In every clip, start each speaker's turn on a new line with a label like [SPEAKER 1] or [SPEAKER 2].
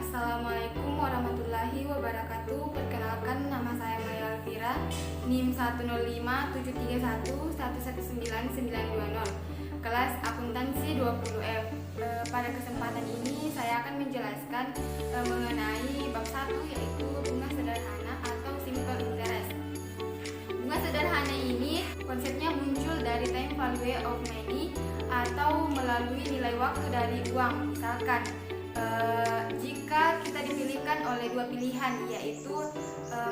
[SPEAKER 1] Assalamualaikum warahmatullahi wabarakatuh. Perkenalkan, nama saya Maya Alfira, NIM 10573111920, kelas akuntansi 20F. Pada kesempatan ini saya akan menjelaskan mengenai bab 1, yaitu bunga sederhana atau simple interest. Bunga sederhana ini konsepnya muncul dari time value of money atau melalui nilai waktu dari uang. Misalkan jika kita dipilihkan oleh dua pilihan, yaitu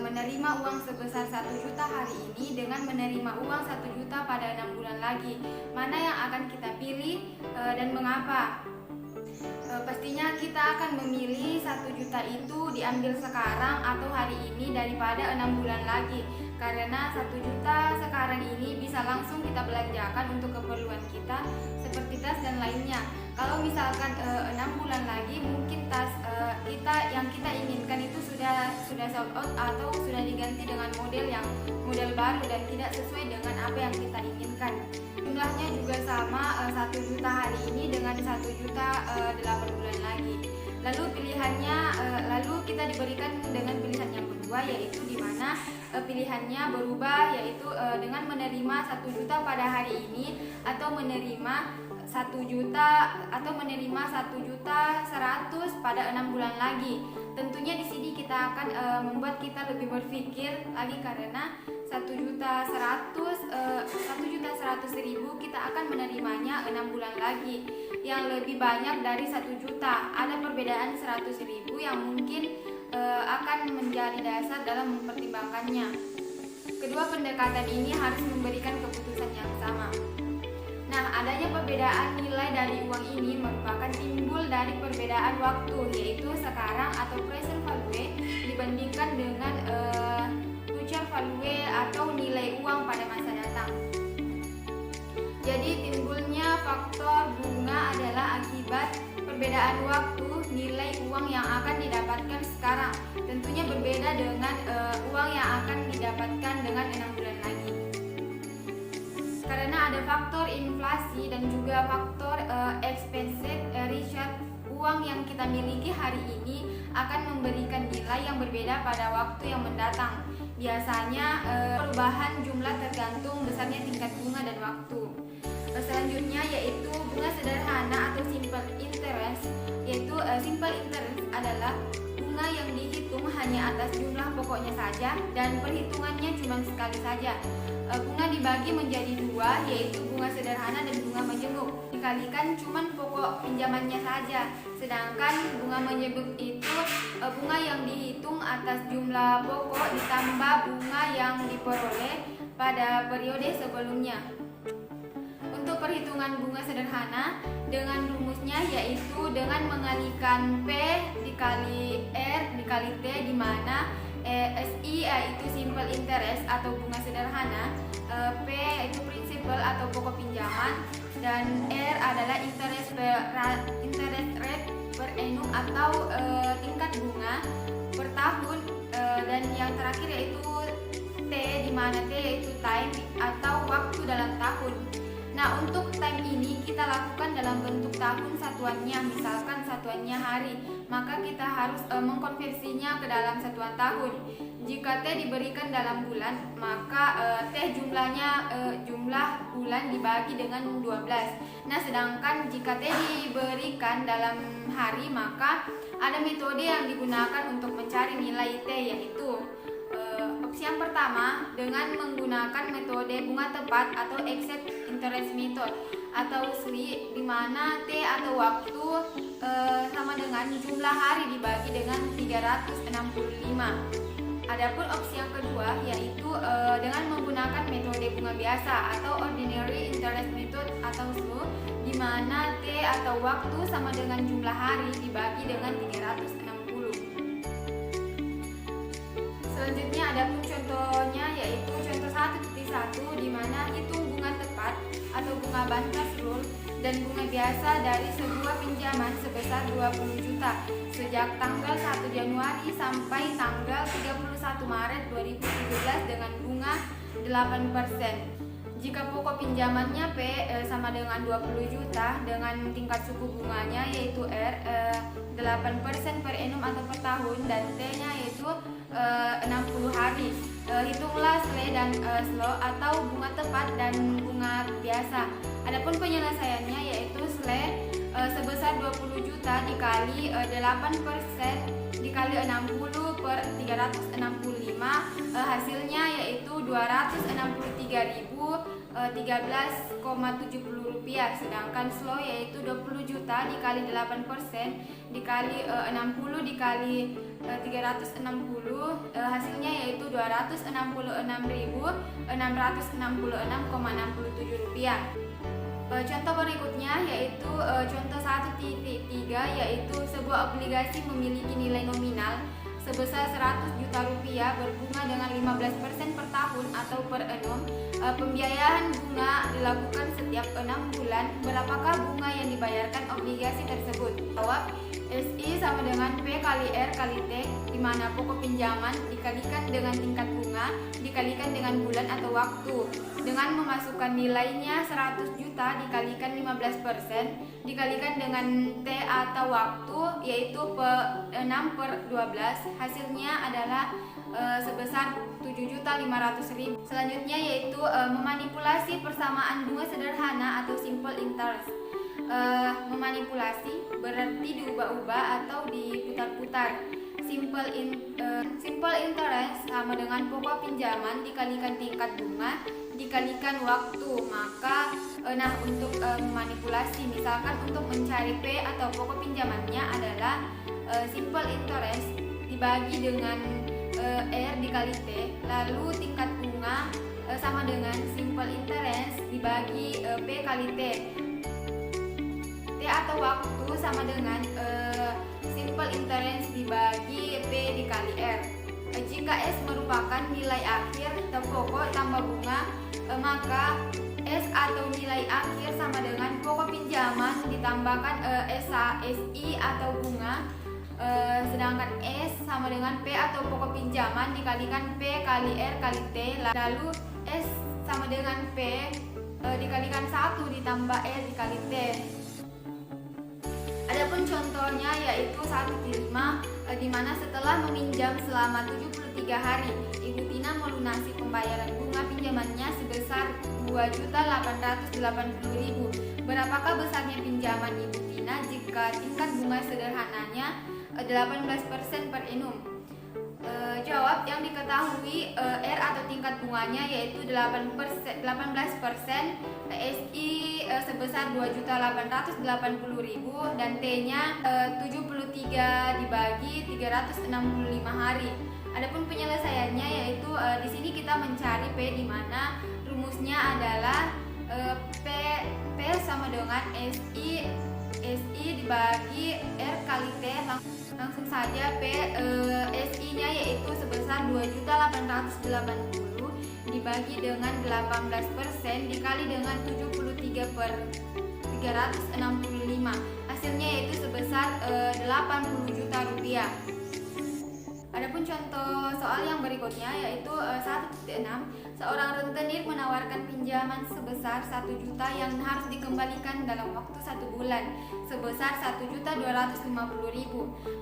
[SPEAKER 1] menerima uang sebesar 1 juta hari ini dengan menerima uang 1 juta pada 6 bulan lagi, mana yang akan kita pilih dan mengapa? Pastinya kita akan memilih 1 juta itu diambil sekarang atau hari ini daripada 6 bulan lagi, karena 1 juta sekarang ini bisa langsung kita belanjakan untuk keperluan kita seperti tas dan lainnya. Kalau misalkan 6 bulan lagi mungkin tas yang kita inginkan itu sudah sold out atau sudah diganti dengan model baru dan tidak sesuai dengan apa yang kita inginkan. Jumlahnya juga sama, 1 juta hari ini dengan 1 juta 8 bulan lagi. Lalu kita diberikan dengan pilihan yang kedua, yaitu di mana pilihannya berubah, yaitu dengan menerima 1 juta pada hari ini atau menerima 1 juta 100 pada 6 bulan lagi. Tentunya di sini kita akan membuat kita lebih berpikir lagi, karena 1.100.000 kita akan menerimanya 6 bulan lagi, yang lebih banyak dari 1 juta. Ada perbedaan 100.000 yang mungkin akan menjadi dasar dalam mempertimbangkannya. Kedua pendekatan ini harus memberikan keputusan yang sama. Nah, adanya perbedaan nilai dari uang ini merupakan timbul dari perbedaan waktu, yaitu sekarang atau present value dibandingkan dengan future value atau nilai uang pada masa datang. Jadi timbulnya faktor bunga adalah akibat perbedaan waktu nilai uang yang akan didapatkan sekarang. Tentunya berbeda dengan uang yang akan didapatkan dengan 6 bulan lagi. Karena ada faktor inflasi dan juga faktor expected return, uang yang kita miliki hari ini akan memberikan nilai yang berbeda pada waktu yang mendatang. Biasanya perubahan jumlah tergantung besarnya tingkat bunga dan waktu. Selanjutnya yaitu bunga sederhana atau simple interest. Yaitu simple interest adalah bunga yang dihitung hanya atas jumlah pokoknya saja dan perhitungannya cuma sekali saja. Bunga dibagi menjadi dua, yaitu bunga sederhana dan bunga majemuk. Dikalikan cuma pokok pinjamannya saja. Sedangkan bunga majemuk itu bunga yang dihitung atas jumlah pokok ditambah bunga yang diperoleh pada periode sebelumnya. Untuk perhitungan bunga sederhana dengan rumusnya, yaitu dengan mengalikan P dikali R dikali T, di mana SI yaitu simple interest atau bunga sederhana, P yaitu principal atau pokok pinjaman, dan R adalah interest rate per annum atau tingkat bunga per tahun, dan yang terakhir yaitu T, di mana T yaitu time atau waktu dalam tahun. Nah, untuk time ini kita lakukan dalam bentuk tahun satuannya, misalkan satuannya hari, maka kita harus mengkonversinya ke dalam satuan tahun. Jika T diberikan dalam bulan, maka T jumlah bulan dibagi dengan 12. Nah, sedangkan jika T diberikan dalam hari, maka ada metode yang digunakan untuk mencari nilai T, yaitu opsi yang pertama dengan menggunakan metode bunga tepat atau exact interest method atau SLI, di mana T atau waktu sama dengan jumlah hari dibagi dengan 365. Adapun opsi yang kedua yaitu dengan menggunakan metode bunga biasa atau ordinary interest method atau SLU, di mana T atau waktu sama dengan jumlah hari dibagi dengan 360. Selanjutnya ada pun contohnya, yaitu contoh 1.1, di mana hitung bunga tepat atau bunga Bantas rule dan bunga biasa dari sebuah pinjaman sebesar 20 juta sejak tanggal 1 Januari sampai tanggal 31 Maret 2017 dengan bunga 8%. Jika pokok pinjamannya P sama dengan 20 juta dengan tingkat suku bunganya yaitu R 8%, 8% per annum atau per tahun, dan T-nya yaitu 60 hari. Hitunglah SLE dan slow atau bunga tepat dan bunga biasa. Adapun penyelesaiannya yaitu SLE sebesar 20 juta dikali 8% dikali 60 per 365, hasilnya yaitu 263.013,70 rupiah. Sedangkan slow yaitu 20 juta dikali 8% dikali 60 dikali 360, hasilnya yaitu 266.666,67 rupiah. Contoh berikutnya yaitu contoh 1.3, yaitu sebuah obligasi memiliki nilai nominal sebesar 100 juta rupiah berbunga dengan 15% per tahun atau per annum. Pembiayaan bunga dilakukan setiap 6 bulan. Berapakah bunga yang dibayarkan obligasi tersebut? Jawab, SI sama dengan P kali R kali T, di mana pokok pinjaman dikalikan dengan tingkat bunga dikalikan dengan bulan atau waktu, dengan memasukkan nilainya 100 juta dikalikan 15% dikalikan dengan T atau waktu, yaitu 6 per 12, hasilnya adalah sebesar 7.500.000. Selanjutnya yaitu memanipulasi persamaan bunga sederhana atau simple interest. Memanipulasi berarti diubah-ubah atau diputar-putar. Simple interest sama dengan pokok pinjaman dikalikan tingkat bunga dikalikan waktu. Maka untuk memanipulasi, misalkan untuk mencari P atau pokok pinjamannya adalah simple interest dibagi dengan R dikali T, lalu tingkat bunga sama dengan simple interest dibagi P kali T. T atau waktu sama dengan simple interest dibagi P dikali R. Jika S merupakan nilai akhir atau pokok tambah bunga, maka S atau nilai akhir sama dengan pokok pinjaman ditambahkan SI atau bunga, sedangkan S sama dengan P atau pokok pinjaman dikalikan P kali R kali T, lalu S sama dengan P dikalikan 1 ditambah R dikali T. Adapun contohnya yaitu 1.5, di mana setelah meminjam selama 73 hari, Ibu Tina melunasi pembayaran bunga pinjamannya sebesar 2.880.000. Berapakah besarnya pinjaman Ibu Tina jika tingkat bunga sederhananya 18% per annum? Jawab, yang diketahui R atau tingkat bunganya yaitu 18%, SI sebesar 2.880.000 dan T-nya 73 dibagi 365 hari. Adapun penyelesaiannya yaitu di sini kita mencari P, di mana rumusnya adalah P sama dengan SI dibagi R kali T. Langsung saja P SI-nya yaitu sebesar 2.880 dibagi dengan 18% dikali dengan 73 per 365, hasilnya yaitu sebesar 80 juta rupiah. Adapun contoh soal yang berikutnya yaitu 1.6, seorang rentenir menawarkan pinjaman sebesar 1 juta yang harus dikembalikan dalam waktu 1 bulan sebesar 1.250.000.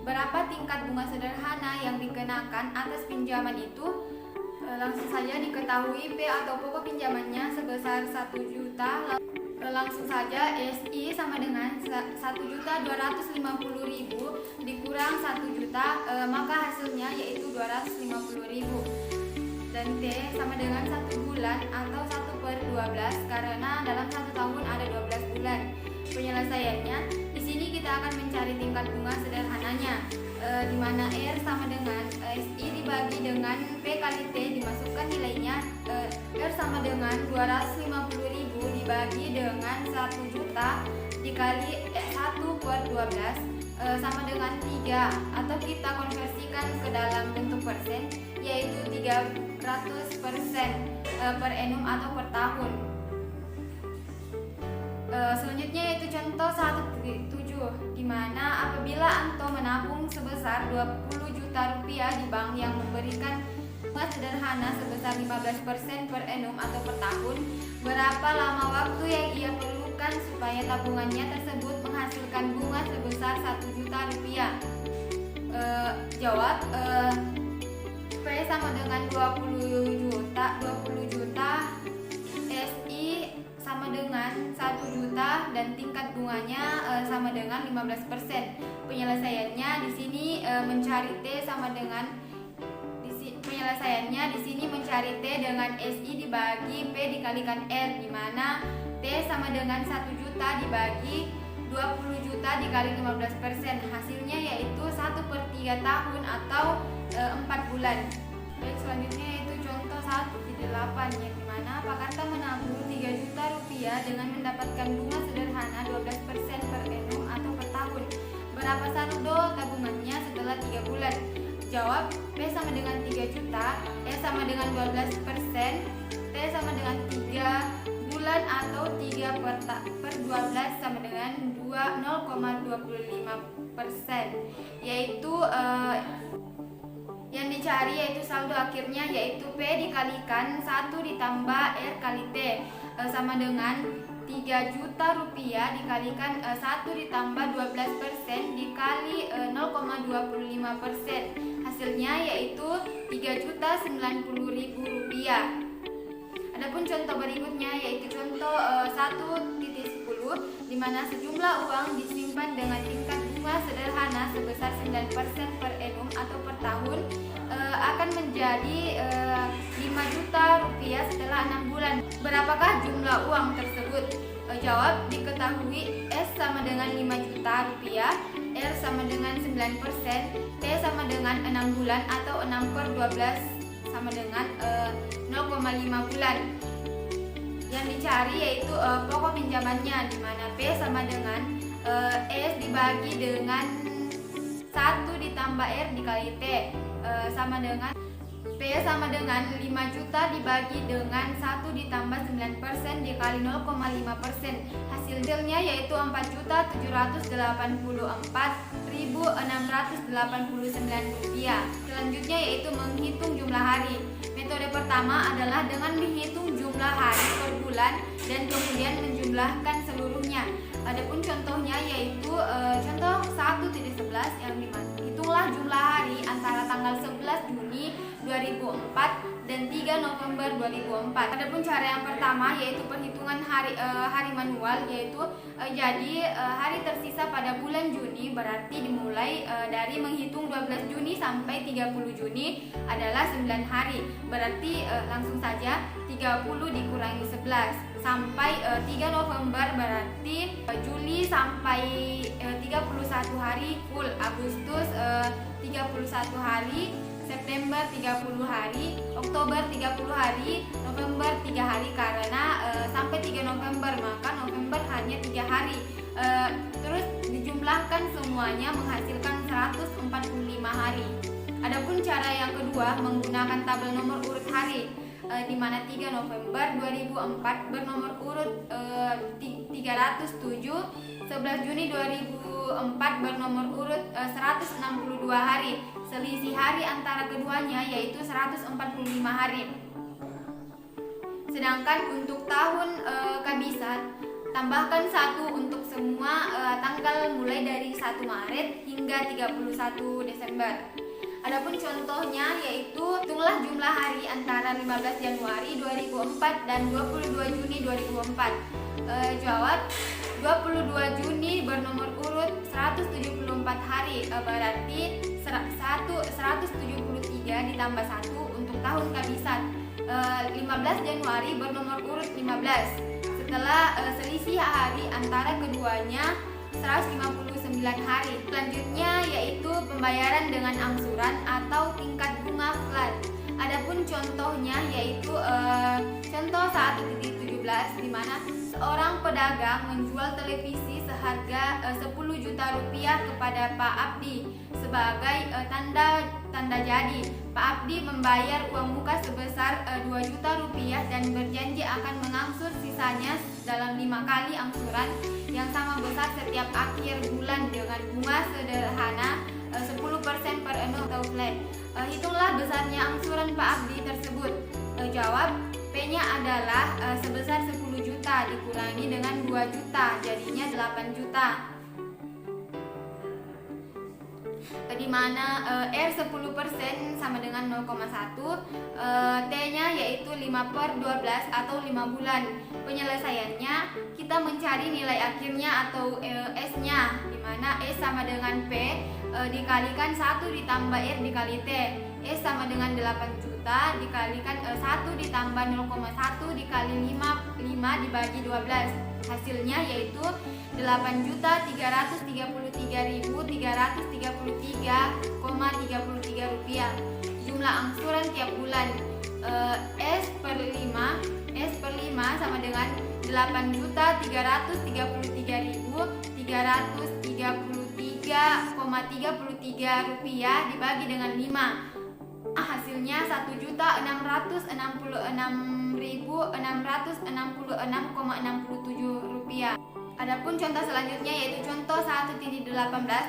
[SPEAKER 1] Berapa tingkat bunga sederhana yang dikenakan atas pinjaman itu? Langsung saja diketahui P atau pokok pinjamannya sebesar 1 juta. Langsung saja SI sama dengan 1.250.000 dikurang 1 juta, maka hasilnya yaitu 250.000. Dan T sama dengan 1 bulan atau 1 per 12 karena dalam 1 tahun ada 12 bulan. Penyelesaiannya di sini kita akan mencari tingkat bunga sederhananya, di mana R sama dengan SI dibagi dengan P kali T, dimasukkan nilainya. R sama dengan 250.000 dibagi dengan 1 juta dikali 1 per 12 sama dengan 3, atau kita konversikan ke dalam bentuk persen yaitu 300% per annum atau per tahun. Selanjutnya yaitu contoh 1.7, di mana apabila Anto menabung sebesar 20 juta rupiah di bank yang memberikan bunga sederhana sebesar 15% per annum atau per tahun, berapa lama waktu yang ia perlukan supaya tabungannya tersebut menghasilkan bunga sebesar 1 juta rupiah? Jawab, P sama dengan 20 juta, SI sama dengan 1 juta, dan tingkat bunganya sama dengan 15%. Penyelesaiannya di sini mencari T sama dengan mencari T dengan SI dibagi P dikalikan R, di mana T sama dengan 1 juta dibagi 20 juta dikali 15%. Hasilnya yaitu 1/3 tahun atau 4 bulan. Baik, selanjutnya yaitu contoh 1.8, yang dimana Pak Karta menabung 3 juta rupiah dengan mendapatkan bunga sederhana 12% per annum atau per tahun. Berapa saldo tabungannya setelah 3 bulan? Jawab, P sama dengan 3 juta, S sama dengan 12%, T sama dengan 3 bulan atau 3 per 12 sama dengan 0,25%, yaitu yang dicari yaitu saldo akhirnya, yaitu P dikalikan 1 ditambah R kali T sama dengan 3 juta rupiah dikalikan 1 ditambah 12% dikali 0,25%. Hasilnya yaitu 3.090.000 rupiah. Adapun contoh berikutnya yaitu contoh 1.10, di mana sejumlah uang disimpan dengan tingkat bunga sederhana sebesar 9% per annum atau per tahun akan menjadi 5 juta rupiah setelah 6 bulan. Berapakah jumlah uang tersebut? Jawab, diketahui S sama dengan 5 juta rupiah, R sama dengan 9%, T sama dengan 6 bulan atau 6 per 12 sama dengan 0,5 bulan. Yang dicari yaitu pokok pinjamannya, di mana P sama dengan S dibagi dengan 1 ditambah R dikali T sama dengan P sama dengan 5 juta dibagi dengan 1 ditambah 9% dikali 0,5%. Hasilnya yaitu 4.784.689 rupiah. Selanjutnya yaitu menghitung jumlah hari. Metode pertama adalah dengan menghitung jumlah hari per bulan dan kemudian menjumlahkan seluruhnya. Adapun contohnya yaitu contoh 1.11, yang dimana hitunglah jumlah hari antara tanggal 11 Juni 2004 dan 3 November 2004. Adapun cara yang pertama yaitu perhitungan hari manual, yaitu jadi hari tersisa pada bulan Juni berarti dimulai dari menghitung 12 Juni sampai 30 Juni adalah 9 hari. Berarti langsung saja 30 dikurangi 11 sampai 3 November berarti Juli sampai 31 hari full, Agustus 31 hari, September 30 hari, Oktober 30 hari, November 3 hari, karena sampai 3 November maka November hanya 3 hari. Terus dijumlahkan semuanya menghasilkan 145 hari. Adapun cara yang kedua menggunakan tabel nomor urut hari, di mana 3 November 2004 bernomor urut 307, 11 Juni 2004 bernomor urut 162 hari. Selisih hari antara keduanya yaitu 145 hari. Sedangkan untuk tahun kabisat, tambahkan 1 untuk semua tanggal mulai dari 1 Maret hingga 31 Desember. Adapun contohnya yaitu hitunglah jumlah hari antara 15 Januari 2004 dan 22 Juni 2004. Jawab, 22 Juni bernomor urut 174 hari, berarti 173 ditambah 1 untuk tahun kabisat. 15 Januari bernomor urut 15. Setelah selisih hari antara keduanya 159 hari. Selanjutnya yaitu pembayaran dengan angsuran atau tingkat bunga flat. Adapun contohnya yaitu contoh 1.17, di mana seorang pedagang menjual televisi seharga 10 juta rupiah kepada Pak Abdi sebagai tanda jadi. Pak Abdi membayar uang muka sebesar 2 juta rupiah dan berjanji akan mengangsur sisanya dalam 5 kali angsuran yang sama besar setiap akhir bulan dengan bunga sederhana 10% per annum atau flat. Hitunglah besarnya angsuran Pak Abdi tersebut. Jawab, P-nya adalah sebesar 10 juta dikurangi dengan 2 juta, jadinya 8 juta. di mana R 10% sama dengan 0,1, T-nya yaitu 5/12 atau 5 bulan. Penyelesaiannya kita mencari nilai akhirnya atau S-nya, di mana S sama dengan P dikalikan 1 ditambah R dikali T. S sama dengan 8 juta dikalikan 1 ditambah 0,1 dikali 5 dibagi 12. Hasilnya yaitu 8.333.333,33 rupiah. Jumlah angsuran tiap bulan S per 5 sama dengan 8.333.333,33 rupiah dibagi dengan 5. Hasilnya 1.666.666,67 rupiah. Adapun contoh selanjutnya yaitu contoh 1.18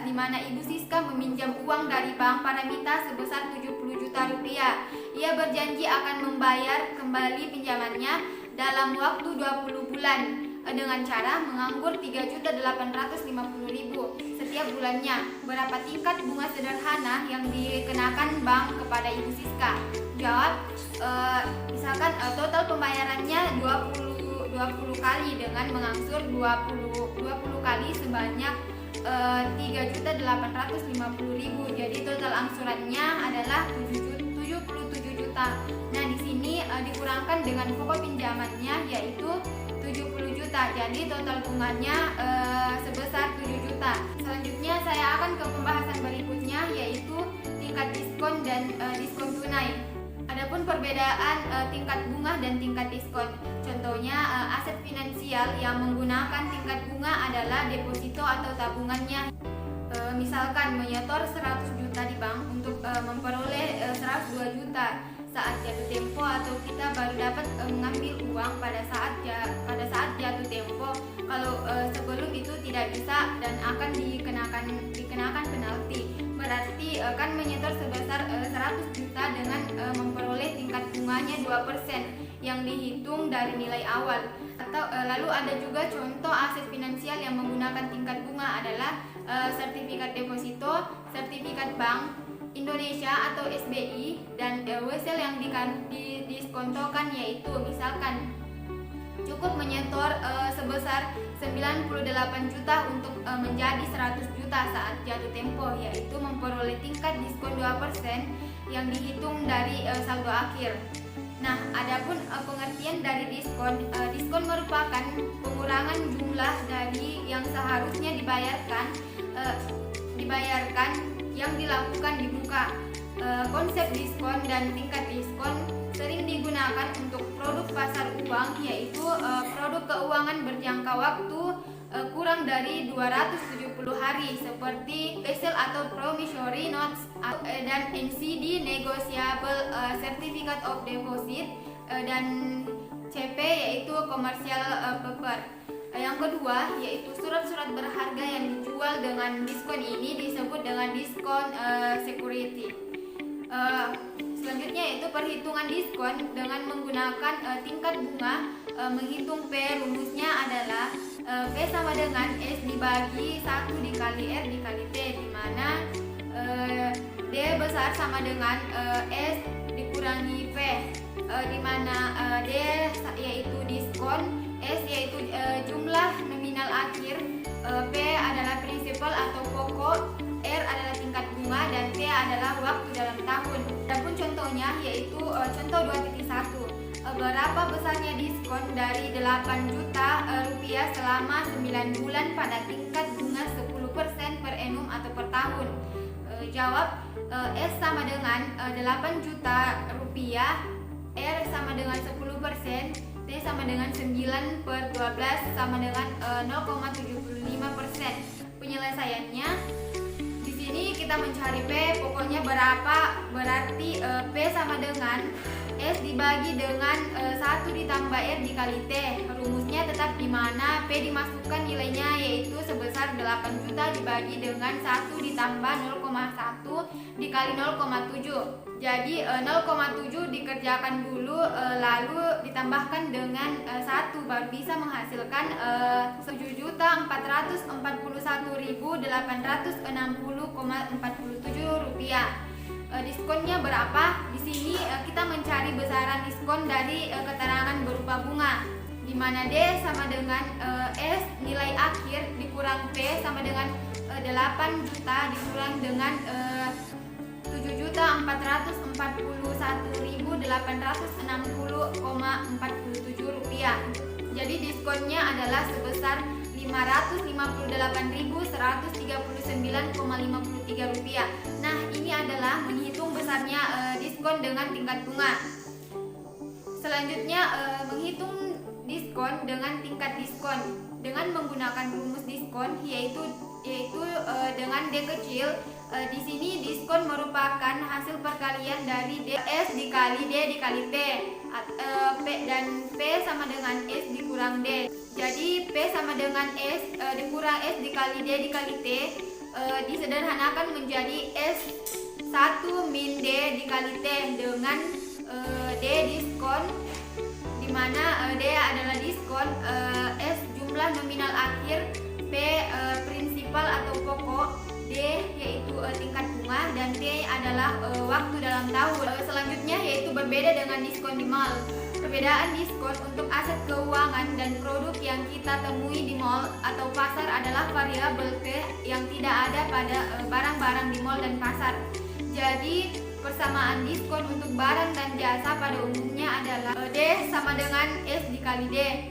[SPEAKER 1] di mana Ibu Siska meminjam uang dari Bank Paramita sebesar 70 juta rupiah. Ia berjanji akan membayar kembali pinjamannya dalam waktu 20 bulan dengan cara menganggur 3.850.000 setiap bulannya. Berapa tingkat bunga sederhana yang dikenakan bank kepada Ibu Siska? Jawab, misalkan total pembayarannya 20 kali dengan mengangsur 20 kali sebanyak 3.850.000. Jadi total angsurannya adalah 77 juta. Nah, di sini dikurangkan dengan pokok pinjamannya yaitu 70 juta. Jadi total bunganya sebesar 7 juta. Selanjutnya saya akan ke pembahasan berikutnya yaitu tingkat diskon dan diskon tunai. Adapun perbedaan tingkat bunga dan tingkat diskon. Contohnya aset finansial yang menggunakan tingkat bunga adalah deposito atau tabungannya. Misalkan menyetor 100 juta di bank untuk memperoleh 102 juta saat jatuh tempo, atau kita baru dapat mengambil uang pada saat jatuh tempo. Kalau sebelum itu tidak bisa dan akan dikenakan penalti. Berarti kan menyetor sebesar 100 juta dengan memperoleh tingkat bunganya 2% yang dihitung dari nilai awal. Atau lalu ada juga contoh aset finansial yang menggunakan tingkat bunga adalah sertifikat deposito, sertifikat Bank Indonesia atau SBI, dan wesel yang didiskontokan, yaitu misalkan cukup menyetor sebesar 98 juta untuk menjadi 100 juta saat jatuh tempo, yaitu memperoleh tingkat diskon 2% yang dihitung dari saldo akhir. Nah, adapun pengertian dari diskon, diskon merupakan pengurangan jumlah dari yang seharusnya dibayarkan yang dilakukan di muka. Konsep diskon dan tingkat diskon sering digunakan untuk produk pasar uang, yaitu produk keuangan berjangka waktu kurang dari 270 hari seperti wesel atau promissory notes dan NCD negotiable certificate of deposit dan CP yaitu commercial paper. Yang kedua yaitu surat-surat berharga yang dijual dengan diskon ini disebut dengan diskon security. Selanjutnya yaitu perhitungan diskon dengan menggunakan tingkat bunga. Menghitung P, rumusnya adalah P sama dengan S dibagi 1 dikali R dikali T, di mana D besar sama dengan S dikurangi P, di mana D yaitu diskon, S yaitu jumlah nominal akhir, P adalah prinsipal atau pokok, R adalah tingkat bunga, dan T adalah waktu dalam tahun. Adapun contohnya yaitu contoh 2.1. Berapa besarnya diskon dari 8 juta rupiah selama 9 bulan pada tingkat bunga 10% per annum atau per tahun? Jawab, S sama dengan 8 juta rupiah, R sama dengan 10%, T sama dengan 9/12 sama dengan 0,75%. Penyelesaiannya di sini kita mencari P, pokoknya berapa, berarti P sama dengan S dibagi dengan 1 ditambah R dikali T. Rumusnya tetap di mana P dimasukkan nilainya, yaitu sebesar 8 juta dibagi dengan 1 ditambah 0,1 dikali 0,7. Jadi 0,7 dikerjakan dulu, lalu ditambahkan dengan 1 baru bisa menghasilkan 7.441.860,47 rupiah. Diskonnya berapa? Di sini kita mencari besaran diskon dari keterangan berupa bunga, di mana D sama dengan S nilai akhir dikurang P sama dengan 8 juta dikurang dengan 7.441.860,47 rupiah. Jadi diskonnya adalah sebesar 558.139,53 rupiah. Nah, ini adalah menghitung besarnya diskon dengan tingkat bunga. Selanjutnya menghitung diskon dengan tingkat diskon dengan menggunakan rumus diskon, yaitu dengan D kecil. Di sini diskon merupakan hasil perkalian dari DS dikali D dikali T, P dan P sama dengan S dikurang D. Jadi P sama dengan S dikurang S dikali D dikali T disederhanakan menjadi S1 min D dikali T dengan D diskon, di mana D adalah diskon, S jumlah nominal akhir, P prinsipal atau pokok, D yaitu tingkat bunga, dan T adalah waktu dalam tahun. Selanjutnya yaitu berbeda dengan diskon di mall. Perbedaan diskon untuk aset keuangan dan produk yang kita temui di mall atau pasar adalah variabel P yang tidak ada pada barang-barang di mall dan pasar. Jadi persamaan diskon untuk barang dan jasa pada umumnya adalah D sama dengan S dikali D,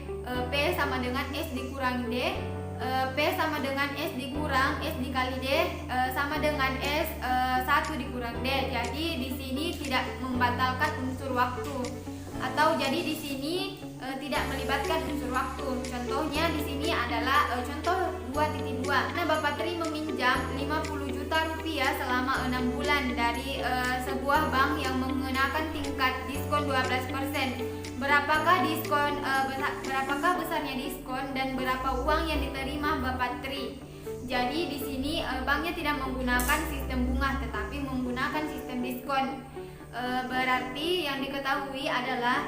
[SPEAKER 1] P sama dengan S dikurangi D, P sama dengan S dikurang S dikali D sama dengan S 1 dikurang D. Jadi di sini tidak membatalkan unsur waktu, atau jadi di sini tidak melibatkan unsur waktu. Contohnya di sini adalah contoh 2.2. Nah, Bapak Tri meminjam 50 juta rupiah selama 6 bulan dari sebuah bank yang menggunakan tingkat diskon 12%. Berapakah besarnya diskon dan berapa uang yang diterima Bapak Tri? Jadi di sini banknya tidak menggunakan sistem bunga tetapi menggunakan sistem diskon. Berarti yang diketahui adalah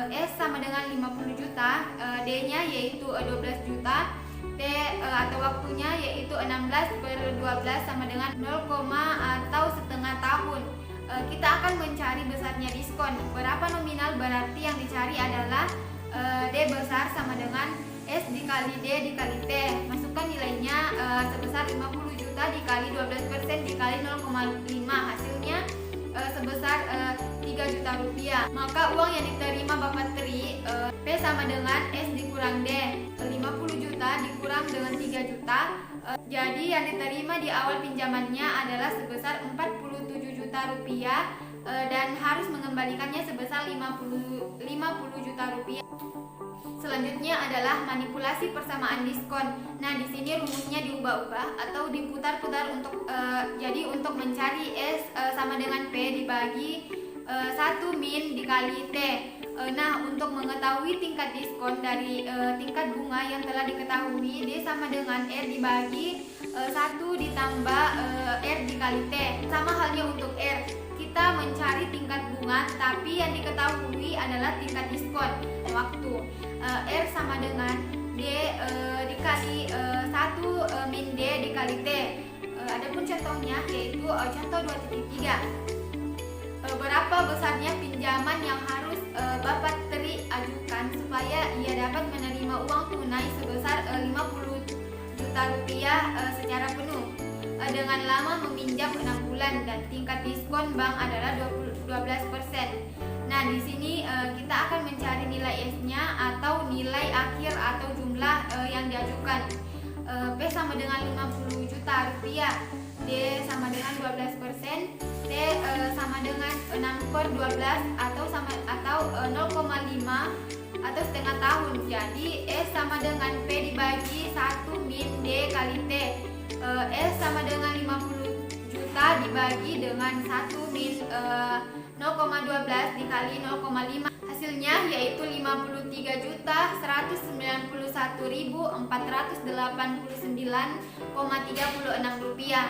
[SPEAKER 1] S sama dengan 50 juta, D-nya yaitu 12 juta, T atau waktunya yaitu 16/12 sama dengan 0, atau setengah tahun. Kita akan mencari besarnya diskon. Berapa nominal? Berarti yang dicari adalah D besar sama dengan S dikali D dikali T. Masukkan nilainya sebesar 50 juta dikali 12% dikali 0,5. Hasilnya sebesar 3 juta rupiah. Maka uang yang diterima Bapak Tri, P sama dengan S dikurang D, 50 juta dikurang dengan 3 juta. Jadi yang diterima di awal pinjamannya adalah sebesar 47 juta rupiah, dan harus mengembalikannya sebesar 50 juta rupiah. Selanjutnya adalah manipulasi persamaan diskon. Nah, di sini rumusnya diubah-ubah atau diputar-putar untuk untuk mencari S sama dengan P dibagi 1 min dikali T. Nah, untuk mengetahui tingkat diskon dari tingkat bunga yang telah diketahui, D sama dengan R dibagi 1 ditambah R dikali T. Sama halnya untuk R, kita mencari tingkat bunga, tapi yang diketahui adalah tingkat diskon waktu. R sama dengan D dikali 1 min D dikali T. Adapun contohnya yaitu contoh 2.3. Berapa besarnya pinjaman yang harus Bapak Tri ajukan supaya ia dapat menerima uang tunai sebesar 50 juta rupiah secara penuh dengan lama meminjam 6 bulan dan tingkat diskon bank adalah 12%. Nah, di sini kita akan mencari nilai S-nya atau nilai akhir atau jumlah yang diajukan. P sama dengan 50 juta rupiah, D sama dengan 12%, T sama dengan 6/12 atau 0,5 atau setengah tahun. Jadi S sama dengan P dibagi 1 min D kali T. S sama dengan 50 juta dibagi dengan 1 min 0,12 dikali 0,5, hasilnya yaitu 53.191.489,36 rupiah.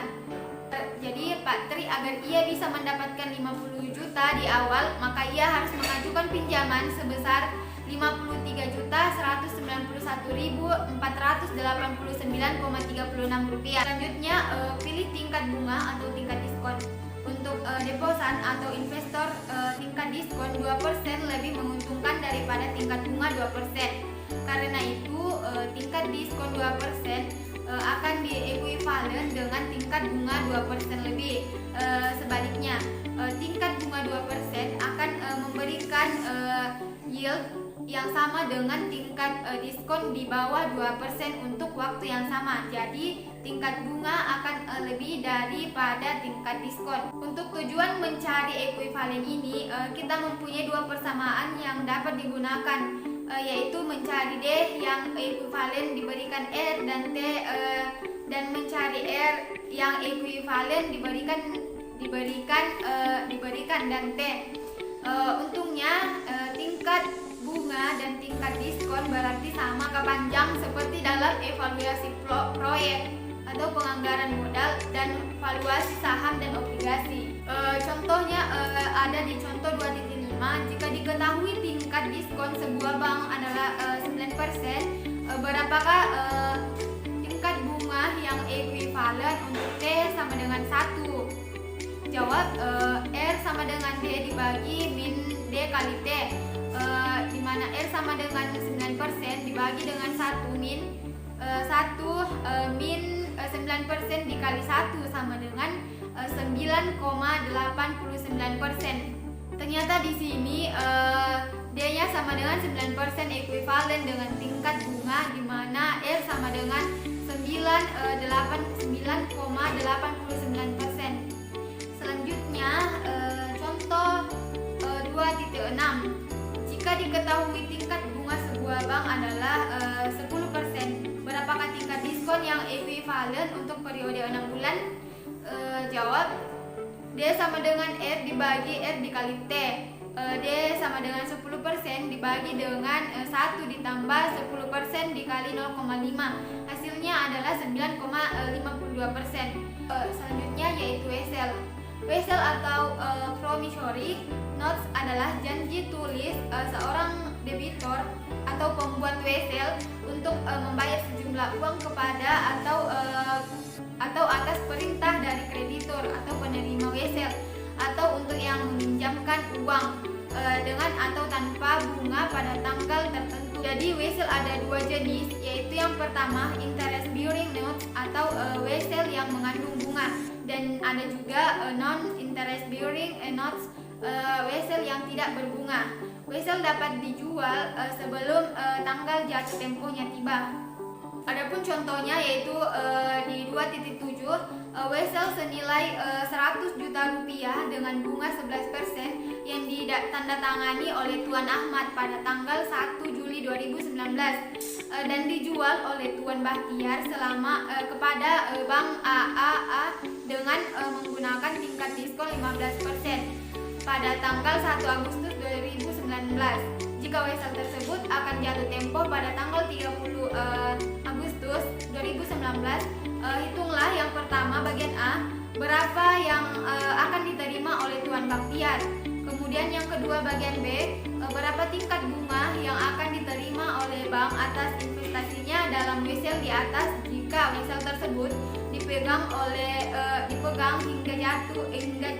[SPEAKER 1] Jadi Pak Tri agar ia bisa mendapatkan 50 juta di awal, maka ia harus mengajukan pinjaman sebesar 53.191.489,36 rupiah. Selanjutnya pilih tingkat bunga atau tingkat diskon. Untuk deposan atau investor, tingkat diskon 2% lebih menguntungkan daripada tingkat bunga 2%. Karena itu tingkat diskon 2% akan diekuivalen dengan tingkat bunga 2% lebih. Sebaliknya, tingkat bunga 2% akan memberikan yield yang sama dengan tingkat diskon di bawah 2% untuk waktu yang sama. Jadi tingkat bunga akan lebih daripada tingkat diskon. Untuk tujuan mencari ekuivalen ini, kita mempunyai dua persamaan yang dapat digunakan, yaitu mencari D yang ekuivalen diberikan R dan T, dan mencari R yang ekuivalen diberikan dan T. Untungnya tingkat bunga dan tingkat diskon berarti sama kepanjang seperti dalam evaluasi proyek atau penganggaran modal dan valuasi saham dan obligasi. Contohnya ada di contoh 2.5. Jika diketahui tingkat diskon sebuah bank adalah 9%, berapakah tingkat bunga yang ekuivalen untuk T sama dengan 1? Jawab, R sama dengan D dibagi min D kali T, di mana R sama dengan 9% dibagi dengan 1 min 9% dikali 1 sama dengan 9,89%. Ternyata di sini D-nya sama dengan 9% ekuivalen dengan tingkat bunga, di mana R sama dengan 9,89%. Selanjutnya contoh 2.6. Jika diketahui tingkat bunga sebuah bank adalah 10%, berapakah tingkat diskon yang ekuivalen untuk periode 6 bulan? Jawab, D sama dengan R dibagi R dikali T. D sama dengan 10% dibagi dengan 1 ditambah 10% dikali 0,5. Hasilnya adalah 9,52%. Selanjutnya yaitu Wesel. Wesel atau promissory notes adalah janji tulis seorang debitor atau pembuat wesel untuk membayar sejumlah uang kepada atau atas perintah dari kreditor atau penerima wesel, atau untuk yang meminjamkan uang dengan atau tanpa bunga pada tanggal tertentu. Jadi wesel ada dua jenis, yaitu yang pertama interest bearing notes atau wesel yang mengandung bunga, dan ada juga non interest bearing notes, wesel yang tidak berbunga. Wesel dapat dijual sebelum tanggal jatuh tempohnya tiba. Adapun contohnya yaitu di 2.7, wesel senilai 100 juta rupiah dengan bunga 11% yang ditandatangani oleh Tuan Ahmad pada tanggal 1 Juli 2019 dan dijual oleh Tuan Bahtiar kepada Bank AAA dengan menggunakan tingkat diskon 15% pada tanggal 1 Agustus 2019. Jika wesel tersebut akan jatuh tempo pada tanggal 30 Agustus 2019, hitunglah yang pertama bagian A, berapa yang akan diterima oleh Tuan Bahtiar. Kemudian yang kedua bagian B, berapa tingkat bunga yang akan diterima oleh bank atas investasinya dalam wesel di atas jika wesel tersebut dipegang hingga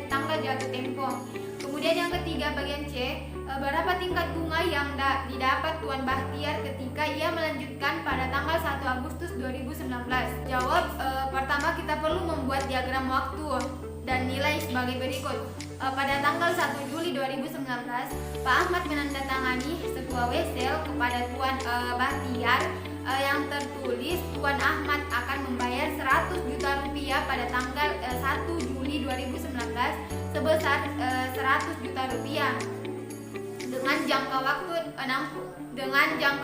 [SPEAKER 1] tanggal jatuh tempo. Kemudian yang ketiga bagian C, berapa tingkat bunga yang didapat Tuan Bahtiar ketika ia melanjutkan pada tanggal 1 Agustus 2019. Jawab, pertama kita perlu membuat diagram waktu dan nilai sebagai berikut. Pada tanggal 1 Juli 2019, Pak Ahmad menandatangani sebuah wesel kepada Tuan Bahtiar yang tertulis Tuan Ahmad akan membayar 100 juta rupiah pada tanggal 1 Juli 2019 sebesar 100 juta rupiah dengan jangka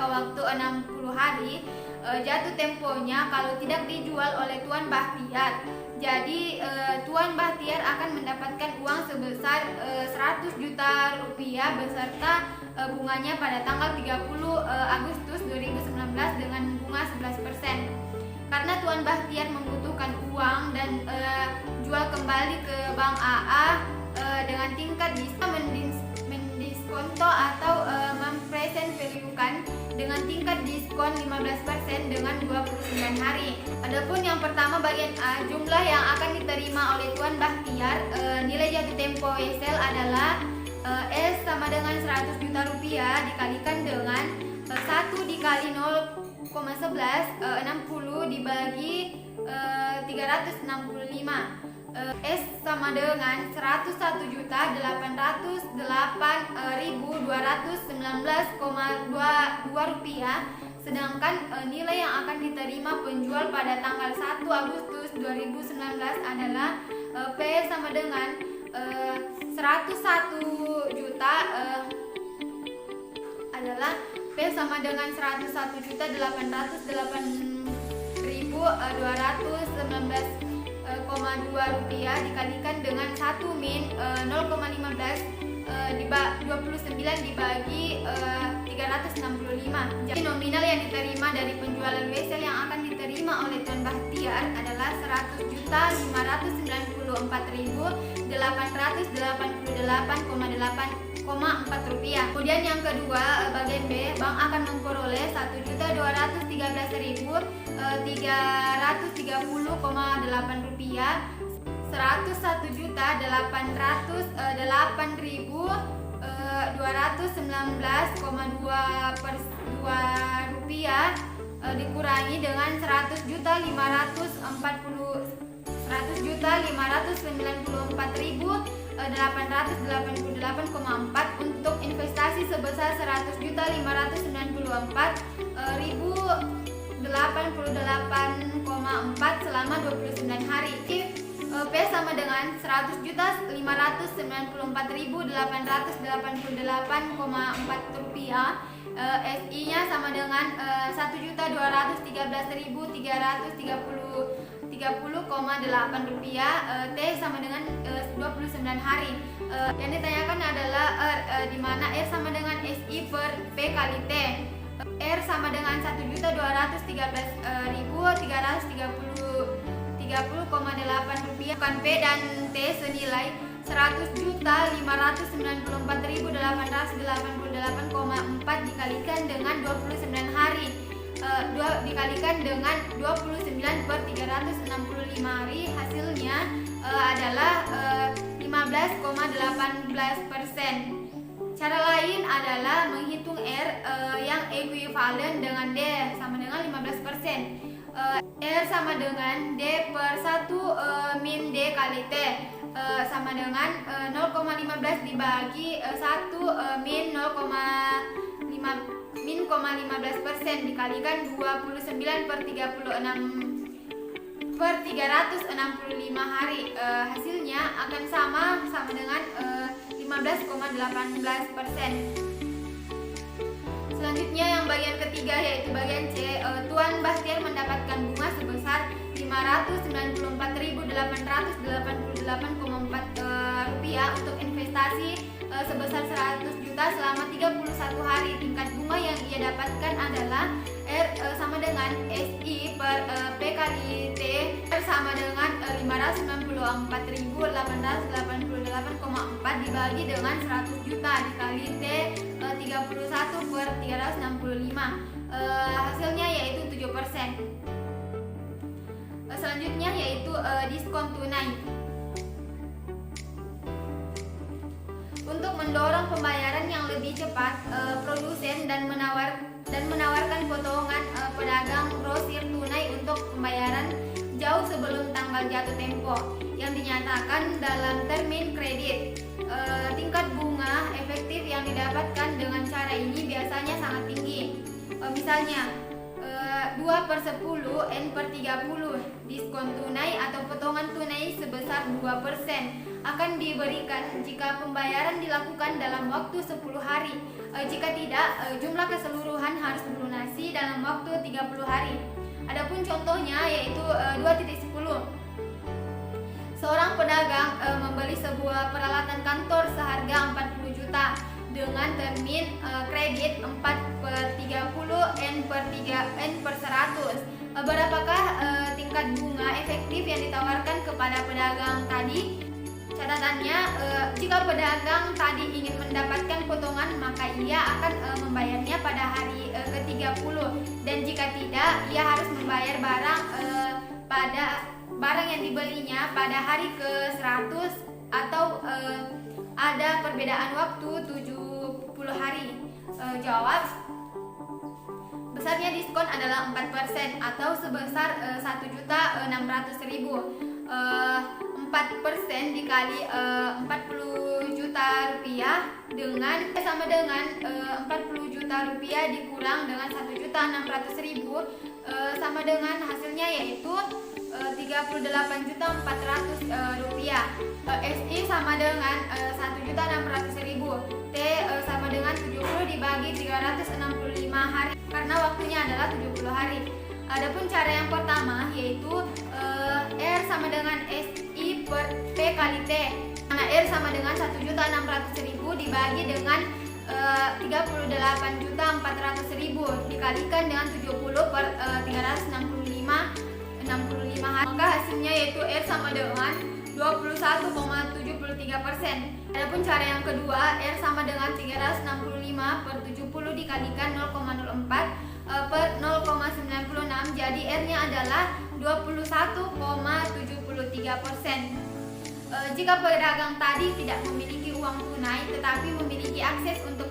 [SPEAKER 1] waktu 60 hari. Jatuh temponya kalau tidak dijual oleh Tuan Bahtiar. Jadi Tuan Tuan Bahtiar akan mendapatkan uang sebesar 100 juta rupiah beserta bunganya pada tanggal 30 Agustus 2019 dengan bunga 11%. Karena Tuan Bahtiar membutuhkan uang dan jual kembali ke Bank AA dengan tingkat mendiskonto atau mempresent value-kan dengan tingkat diskon 15% dengan 29 hari. Adapun yang pertama bagian A, jumlah yang akan diterima oleh Tuan Bahtiar, nilai jatuh tempo Excel adalah S sama dengan 100 juta rupiah dikalikan dengan 1 dikali 0,11 60 dibagi 365. S sama dengan 101.808.219,2 rupiah. Sedangkan nilai yang akan diterima penjual pada tanggal 1 Agustus 2019 adalah P sama dengan 101 juta adalah P sama dengan 101.808.219,2 rupiah dikalikan dengan 1 min 0,15 29 dibagi 365. Jadi nominal yang diterima dari penjualan wesel yang akan diterima oleh Tuan Bahtiar adalah 100.594.888,4 rupiah. Kemudian yang kedua bagian B, bank akan memperoleh 1.213.330,8 rupiah, 101.819,2 rupiah dikurangi dengan 100.594.888,4 untuk investasi sebesar 100.594.4 selama 29 hari. P sama dengan 100.594.888,4 rupiah. SI-nya sama dengan 1.213.330,8 rupiah. T sama dengan 29 hari. Yang ditanyakan adalah di mana R sama dengan SI per P kali T. R sama dengan 1.213.330,8 rupiah. P dan T senilai 100.594.888,4 dikalikan dengan 29 hari. Dikalikan dengan 29 per 365 hari, hasilnya adalah 15,18%. Cara lain adalah menghitung R yang ekuivalen dengan D sama dengan 15%. R sama dengan D per 1 min D kali T sama dengan 0,15 dibagi 1 min 0,15% dikalikan 29 per 365 hari. Hasilnya akan sama dengan 15,18%. Selanjutnya yang bagian ketiga yaitu bagian C. Tuan Bahtiar mendapatkan bunga sebesar 594.888,4 rupiah untuk investasi sebesar 100 juta selama 31 hari. Tingkat bunga yang ia dapatkan adalah R sama dengan SI per P kali T. R sama dengan 594.888,4 dibagi dengan 100 juta dikali T 31 per 365. Hasilnya yaitu 7%. Selanjutnya yaitu diskon tunai. Untuk mendorong pembayaran yang lebih cepat, produsen dan menawarkan potongan pedagang grosir tunai untuk pembayaran jauh sebelum tanggal jatuh tempo yang dinyatakan dalam termin kredit. Tingkat bunga efektif yang didapatkan dengan cara ini biasanya sangat tinggi. Misalnya 2/10 N/30 diskon tunai atau potongan tunai sebesar 2% akan diberikan jika pembayaran dilakukan dalam waktu 10 hari. Jika tidak, jumlah keseluruhan harus dilunasi dalam waktu 30 hari. Adapun contohnya yaitu 2.10. Seorang pedagang membeli sebuah peralatan kantor seharga 40 juta dengan termin kredit 4/30 N/100. Berapakah tingkat bunga efektif yang ditawarkan kepada pedagang tadi? Catatannya, jika pedagang tadi ingin mendapatkan potongan, maka ia akan membayarnya pada hari ke-30, dan jika tidak, ia harus membayar barang yang dibelinya pada hari ke-100 atau ada perbedaan waktu 70 hari. Jawab. Besarnya diskon adalah 4% atau sebesar 1.600.000. 4% dikali 40 juta rupiah sama dengan 40 juta rupiah dikurang dengan 1.600.000 sama dengan hasilnya yaitu 38.400 rupiah. SI sama dengan 1.600.000. T sama dengan 70 dibagi 365 hari karena waktunya adalah 70 hari. Adapun cara yang pertama yaitu R sama dengan SI per P kali T. Karena R sama dengan 1.600.000 dibagi dengan 38.400.000 dikalikan dengan 70 per 365 hari. Maka hasilnya yaitu R sama dengan 21,73%. Adapun cara yang kedua, R sama dengan 365 per 70 dikalikan 0,04 per 0,96, jadi R-nya adalah 21,73%. Jika pedagang tadi tidak memiliki uang tunai tetapi memiliki akses untuk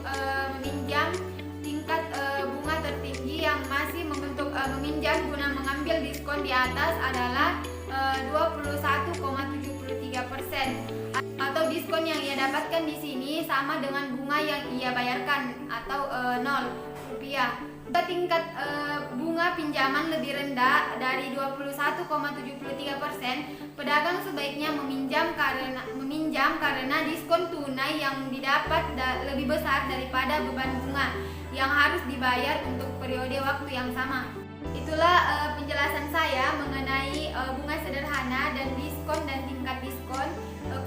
[SPEAKER 1] meminjam, tingkat bunga tertinggi yang masih membentuk meminjam guna mengambil diskon di atas adalah 21,73%, atau diskon yang ia dapatkan di sini sama dengan bunga yang ia bayarkan atau 0 rupiah. Tingkat bunga pinjaman lebih rendah dari 21,73%, pedagang sebaiknya meminjam karena diskon tunai yang didapat lebih besar daripada beban bunga yang harus dibayar untuk periode waktu yang sama. Itulah penjelasan saya mengenai bunga sederhana dan diskon dan tingkat diskon.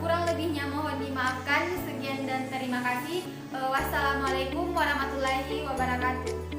[SPEAKER 1] Kurang lebihnya mohon dimaafkan. Sekian dan terima kasih. Wassalamualaikum warahmatullahi wabarakatuh.